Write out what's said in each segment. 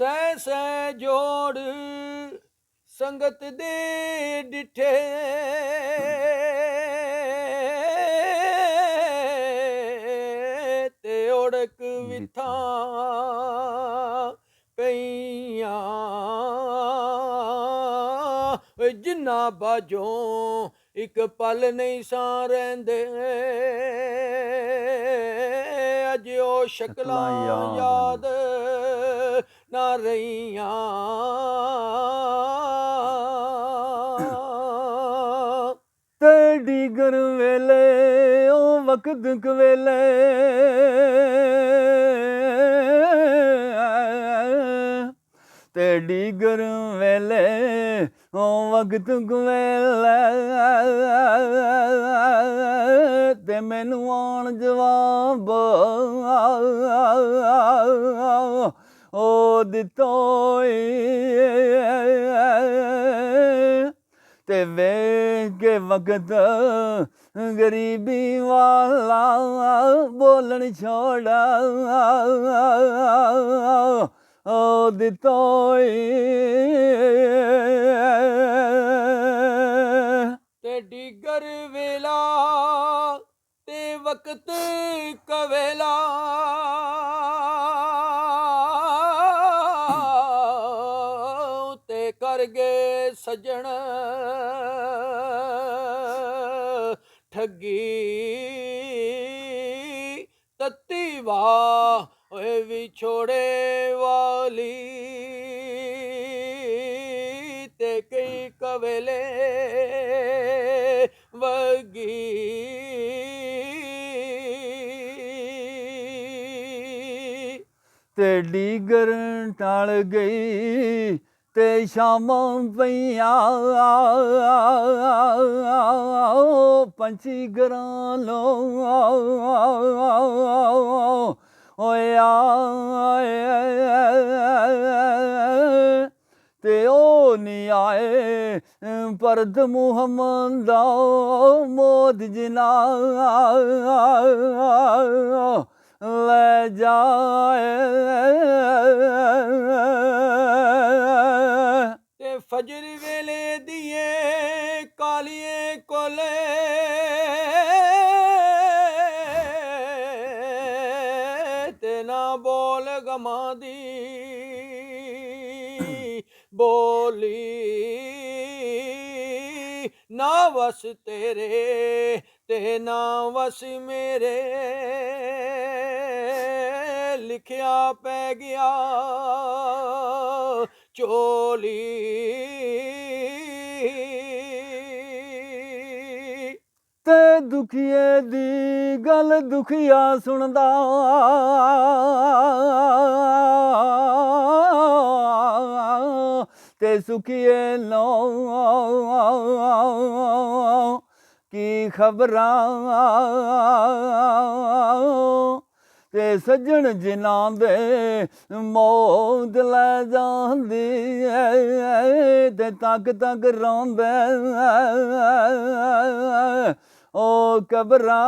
ਸਹਿ ਸਹਿ ਜੋੜ ਸੰਗਤ ਦੇ ਡਿਠੇ ਤੇ ਓੜਕ ਵਿਥਾਂ ਪਈਆਂ ਜਿੰਨਾ ਬਾਝੋਂ ਇੱਕ ਪਲ ਨਹੀਂ ਸਾਂ ਰਹਿੰਦੇ ਅਜ ਉਹ ਸ਼ਕਲਾਂ ਯਾਦ ਨਾ ਰਹੀਆਂ ਤੇ ਡੀਗਰ ਵੇਲੇ ਉਹ ਵਕਤ ਕਵੇਲੇ ਤੇ ਡੀਗਰ ਵੇਲੇ ਉਹ ਵਕਤ ਕਵੇਲੇ ਤੇ ਮੈਨੂੰ ਆਣ ਜਵਾਬ ਉਹ ਦਿੱਤੋਈ ਤੇ ਵੇਖ ਕੇ ਵਕਤ ਗਰੀਬੀ ਵਾਲਾ ਬੋਲਣ ਛੋੜਾ ਉਹ ਦਿੱਤੋਈ ਤੇ ਡੀਗਰ ਵੇਲਾ ਤੇ ਵਕਤ ਕਵੇਲਾ ਤੇ ਕਰ ਗਏ ਸਜਣ ਠੱਗੀ ਤੱਤੀ ਵਾਹ ਓਏ ਵਿਛੋੜੇ ਵਾਲੀ ਤੇ ਕਈ ਕਵੇਲੇ ਵਗੀ ਤੇ ਡੀਗਰ ਟਲ ਗਈ ਤੇ ਸ਼ਾਮਾਂ ਪਈਆਂ ਪੰਛੀ ਘਰਾਂ ਲੋ ਹੋਇਆ ਤੇ ਉਹ ਨਹੀਂ ਆਏ ਪਰਦ ਮੁਹੰਮਦ ਦਾ ਮੋਦ ਜਿਨਾ ਲੈ ਜਾਏ ਤੇ ਫਜਰ ਵੇਲੇ ਦੀਏ ਕਾਲੀਏ ਕੋਲੇ ਤੇ ਨਾ ਬੋਲ ਗਮਾਂ ਦੀ ਬੋਲੀ ਨਾ ਵਸ ਤੇਰੇ ਤੇ ਨਾ ਵਸ ਮੇਰੇ ਲਿਖਿਆ ਪੈ ਗਿਆ ਝੋਲੀ ਤੇ ਦੁਖੀਏ ਦੀ ਗੱਲ ਦੁਖੀਆ ਸੁਣਦਾ ਤੇ ਸੁਖੀਏ ਨੋ ਕੀ ਖਬਰਾਂ ਤੇ ਸੱਜਣ ਜਿਨ੍ਹਾਂ ਦੇ ਮੌਤ ਲੈ ਜਾਂਦੀ ਤੇ ਤੱਕ ਤੱਕ ਰੋਂਦੇ ਉਹ ਕਬਰਾਂ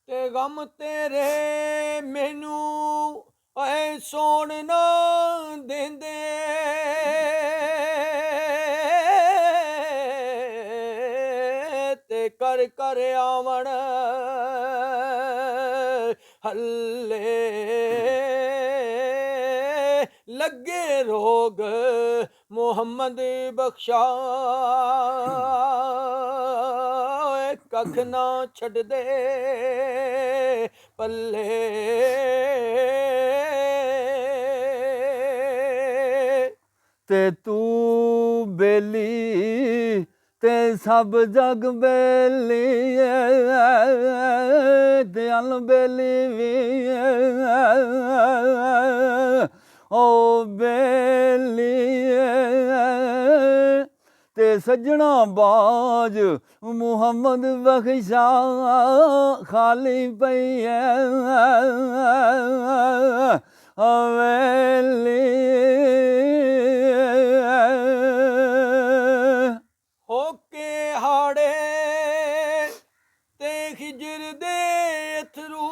ਤੇ ਗਮ ਤੇਰੇ ਮੈਨੂੰ ਐ ਸੋਣ ਨਾ ਦਿੰਦੇ ਤੇ ਕਰ ਕਰ ਆਵਣ ਹੱਲੇ ਲੱਗੇ ਰੋਗ ਮੁਹੰਮਦ ਬਖਸ਼ਾ ਕੱਖ ਨਾ ਛੱਡਦੇ ਪੱਲੇ ਤੇ ਤੂੰ ਬੇਲੀ ਤੇ ਸਭ ਜਗ ਬੇਲੀ ਤੇ ਅਨਬੇਲੀ ਵੀ ਓ ਬੇਲੀ ਤੇ ਸੱਜਣਾ ਬਾਜ ਮੁਹੰਮਦ ਬਖਸ਼ਾ ਖਾਲੀ ਪਈ ਹਵੇਲੀ ਹੋ ਕੇ ਹਾੜੇ ਤੇ ਖਿਜਰ ਦੇ ਅਥਰੂ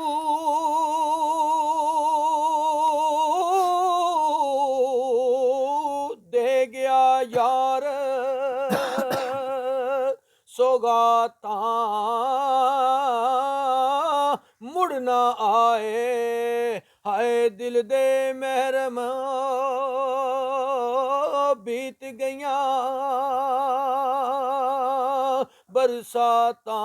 ਸੌਗਾਤਾਂ ਮੁੜ ਨਾ ਆਏ, ਹਾਏ ਦਿਲ ਦੇ ਮਹਿਰਮ ਬੀਤ ਗਈਆਂ ਬਰਸਾਤਾਂ